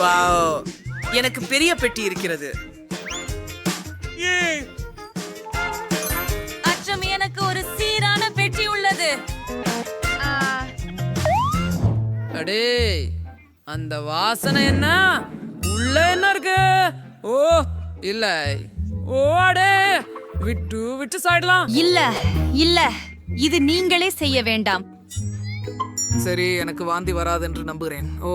Wow, எனக்கு பெரிய பெட்டி இருக்கிறது. அச்சம், எனக்கு ஒரு சீரான பெட்டி உள்ளது. அடே, அந்த வாசனை என்ன? உள்ள என்ன இருக்கு? ஓ இல்ல, ஓ அடே, விட்டு சாயிடலாம். இல்ல இல்ல, இது நீங்களே செய்ய வேண்டாம். சரி, எனக்கு வாந்தி வராது என்று நம்புகிறேன். ஓ,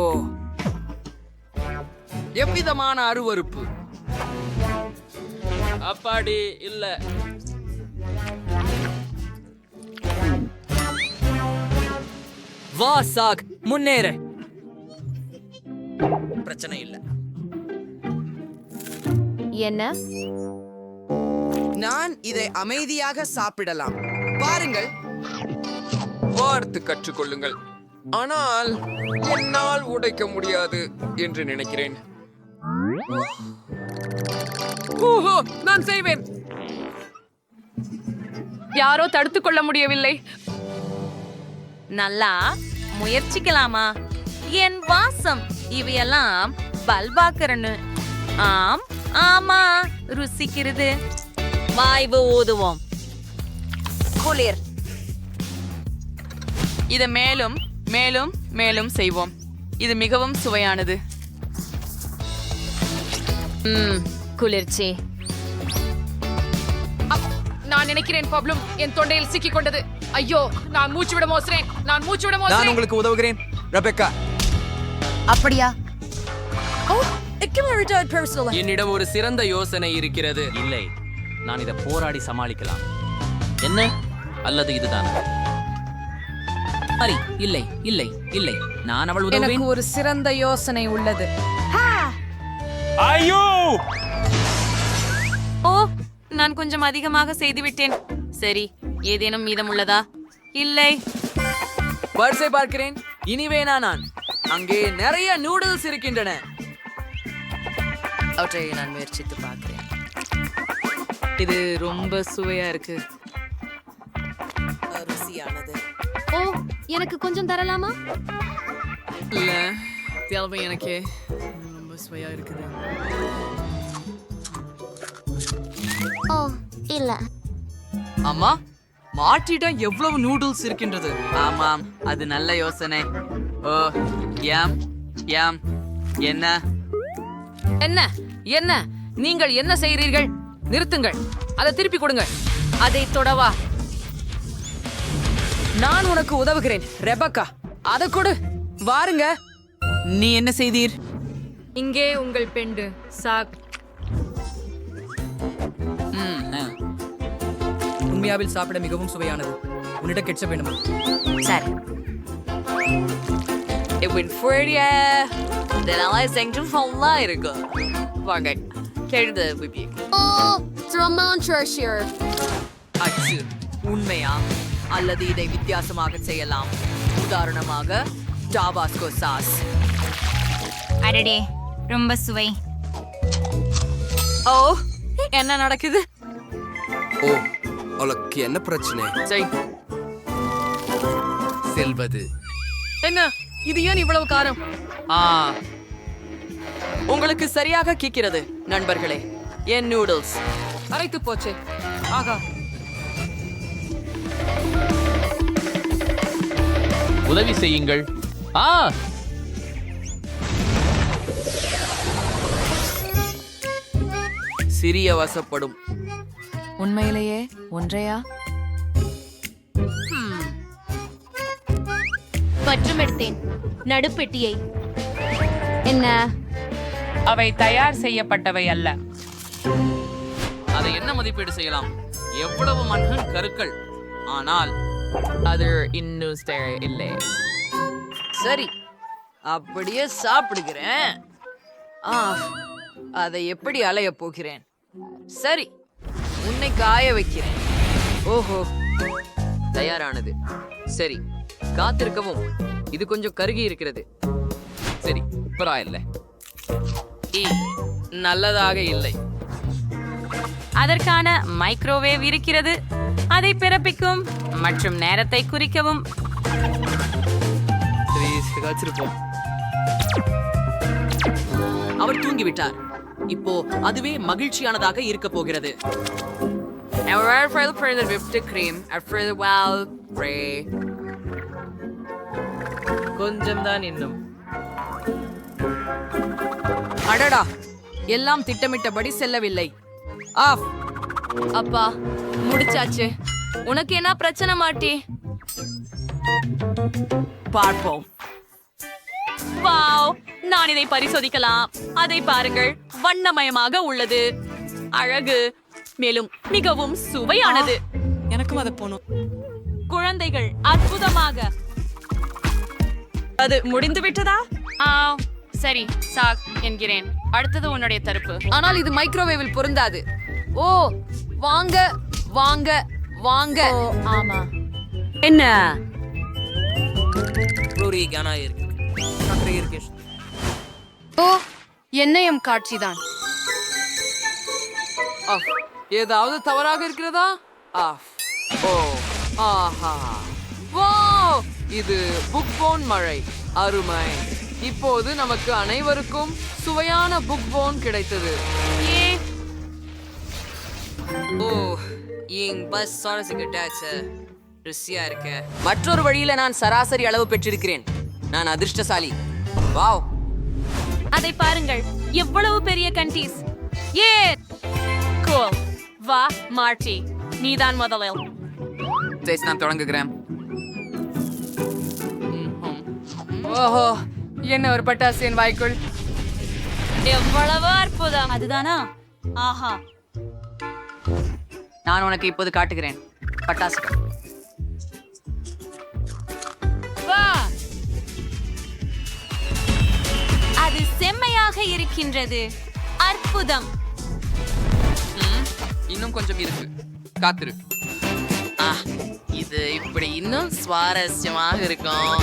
எவ்விதமான அருவருப்பு. அப்பாடி இல்ல. வா சாக், முன்னேற. பிரச்சனை இல்ல. என்ன? நான் இதை அமைதியாக சாப்பிடலாம். பாருங்கள். பார்த்து கற்றுக்கொள்ளுங்கள். ஆனால் என்னால் உடைக்க முடியாது என்று நினைக்கிறேன். ஓஹோ, நான் செய்வேன். யாரோ தடுத்து கொள்ள முடியவில்லை. நல்லா முயற்சிக்கலாமா? என் வாசம் இவையெல்லாம் பல்பாக்கறனு. ஆம், ஆமா, ருசிக்கிறது. வாய்வு ஊதுவோம். குளிர். இதை மேலும் மேலும் மேலும் செய்வோம். இது மிகவும் சுவையானது. குளிர்ச்சி. நான் நினைக்கிறேன் பப்ளும் என் தொண்டையில் சிக்கிக் கொண்டது. ஐயோ, நான் மூச்சு விட மோசுறேன். நான் உங்களுக்கு உதவுகிறேன், ரெபெக்கா. அப்படியா? என்னிடம் ஒரு சிறந்த யோசனை இருக்கிறது. இல்லை, நான் இதை போராடி சமாளிக்கலாம். என்ன? அல்லது இதுதான்? சரி, இல்லை இல்லை இல்லை, நான் அவள் உதவுவேன். எனக்கு ஒரு சிறந்த யோசனை உள்ளது. ஐயோ, ஓ, நான் கொஞ்சம் அதிகமாக செய்துவிட்டேன். சரி, ஏதேனும் மீதம் உள்ளதா? இல்லை. வரிசை பார்க்கிறேன். இனிவேனா நான். அங்கே நிறைய நூடுல்ஸ் இருக்கின்றன. அவற்றை நான் முயற்சித்து பார்க்கிறேன். இது ரொம்ப சுவையா இருக்கு. ருசியானது. ஓ, எனக்கு கொஞ்சம் தரலாமா? இல்ல, தேவை எனக்கு. ரொம்ப சுவையா இருக்குது. ஓ இல்ல. ஆமா, மாட்டிடம் எவ்வளவு நூடுல்ஸ் இருக்கின்றது. ஆமாம், அது நல்ல யோசனை. ஓ, யாம் யாம். என்ன என்ன என்ன நீங்கள் என்ன செய்கிறீர்கள்? நிறுத்துங்கள். அதை திருப்பி கொடுங்க. அதை தொடவா? நான் உனக்கு உதவுகிறேன், ரெபக்கா. அதை கொடு. வாருங்க. நீ என்ன செய்தீர்? இங்கே உங்கள் பெண்டு சாக். உண்மையாவில் சாப்பிட மிகவும் சுவையானது. உன்னிடம் கெட்சப் வேண்டுமா? சரி. வாங்க, கெழுத பிபி. அச்சு, உண்மையா? அல்லது இதை வித்தியாசமாக செய்யலாம். உதாரணமாக டாபாஸ்கோ சாஸ். அடடே, ரொம்ப சுவை. ஓ, என்ன நடக்குது? ஓ, உனக்கு என்ன பிரச்சனை? செல்வது என்ன? இது ஏன் இவ்வளவு காரம்? உங்களுக்கு சரியாக கிக்கிறது நண்பர்களே. என் நூடுல்ஸ் அரைத்து போச்சு. ஆகா, உதவி செய்யுங்கள். சிறிய வசப்படும். உண்மையிலேயே ஒன்றையா? மற்றும் எடுத்தேன் நடுப்பெட்டியை. என்ன? அவை தயார் செய்யப்பட்டவை அல்ல. அதை என்ன மதிப்பீடு செய்யலாம்? எவ்வளவு மண்கள் கருக்கள். ஆனால் அது இன்னும் இல்லை. சரி, அப்படியே சாப்பிடுகிறேன். அதை எப்படி அலைய போகிறேன்? சரி, உன்னை காய வைக்கிறேன். ஓஹோ, தயாரானது. சரி, காத்திருக்கவும். இது கொஞ்சம் கருகி இருக்கிறது. சரி, பரவாயில்லை. நல்லதாக இல்லை. அதற்கான மைக்ரோவேவ் இருக்கிறது. அதை பிறப்பிக்கும் மற்றும் நேரத்தை குறிக்கவும். சரி, வச்சிருப்போம். அவர் தூங்கிவிட்டார். இப்போ அதுவே மகிழ்ச்சியானதாக இருக்க போகிறது. கொஞ்சம் தான் இன்னும். அடடா, எல்லாம் திட்டமிட்டபடி செல்லவில்லை. ஆஃப். அப்பா முடிச்சாச்சு. உனக்கு என்ன பிரச்சனை மாட்டி? பார்ப்போம். வாவ், நான் இதை பரிசோதிக்கலாம். அதை பாருங்கள், வண்ணமயமாக உள்ளது. அழகு, மேலும் மிகவும் சுவையானது. எனக்கும் அதை போகணும். குழந்தைகள் அற்புதமாக. அது முடிந்து விட்டதா? சரி, சாக் என்கிறேன். அடுத்தது உன்னுடைய தரப்பு. ஆனால் இது மைக்ரோவேவில் பொருந்தாது. ஓ, வாங்க வாங்க வாங்க. ஆமா. என்ன? ஓ, என்னையும் காட்சிதான். ஆஃப். ஏதாவது தவறாக இருக்கிறதா? ஆஃப். ஓ, ஆஹா. வாவ், இது புக் போன் மழை. அருமை. இப்போது நமக்கு அனைவருக்கும் சுவையான புக் போன் கிடைத்தது. ஓ, என் பஸ் சுவாரசிக்கிட்டாச்சு. ருசியா இருக்க. மற்றொரு வழியில நான் சராசரி அளவு பெற்றிருக்கிறேன். நான் அதிர்ஷ்டசாலி. வாவ். அதை பாருங்கள், எவ்வளவு பெரிய கண்டீஸ். ஏ cool. வா மார்ட்டி, நீதான் முதலில். நான் தொடங்குகிறேன். ஓஹோ, என்ன ஒரு பட்டாசு என் வாய்க்குள். எவ்வளவு அற்புதம். அதுதானா? ஆஹா. நான் உனக்கு இப்போது காட்டுகிறேன் பட்டாசுகள். வா. அது செம்மையாக இருக்கின்றது. அற்புதம். இன்னும் கொஞ்சம் இருக்கு, காத்திரு. இது இப்படி இன்னும் சுவாரஸ்யமாக இருக்கும்.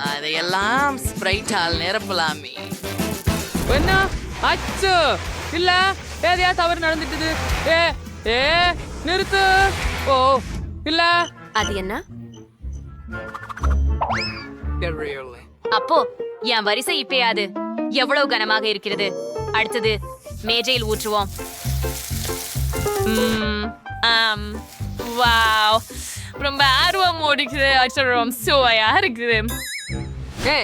அதையெல்லாம் ஸ்ப்ரைட்டால் நிரப்பலாமே. என்ன? அச்சோ, இல்ல ஏதையா தவறு நடந்துட்டது. ஏ ஏ நிறுத்து. ஓ, இல்ல. அது என்ன? அப்போ என் வரிசை இப்பயாது எவ்வளவு கனமாக இருக்கிறது. அடுத்தது மேஜையில் ஊற்றுவோம். வாவ், ரொம்ப ஆர்வம் ஓடிக்குது. அச்சரம் சுவையா இருக்குது. ஏ,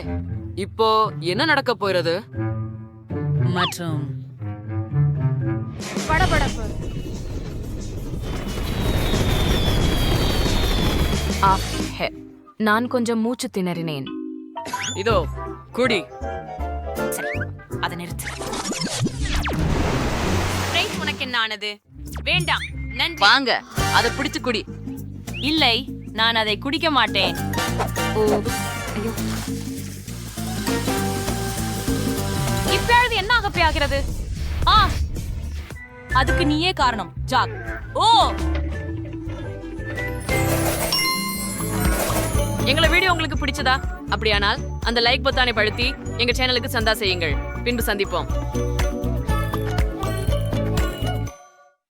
இப்போ என்ன நடக்க போகிறது? மற்றும் படபடப்பு. நான் கொஞ்சம் மூச்சு திணறினேன். இதோ குடி. சரி, அதை நிறுத்து. ஸ்ப்ரைட் உனக்கு என்ன ஆனது? வேண்டாம், நன்றி. வாங்க, அதை பிடித்து குடி. இல்லை, நான் அதை குடிக்க மாட்டேன். ஓ, ஐயோ. இப்பொழுது என்ன ஆகப்போகிறது? அதுக்கு நீயே காரணம், ஜாக். ஓ, எங்களை வீடியோ உங்களுக்கு பிடிச்சதா? அப்படியானால் அந்த லைக் பொத்தானை படுத்தி எங்க சேனலுக்கு சந்தா செய்யுங்கள். பின்பு சந்திப்போம்.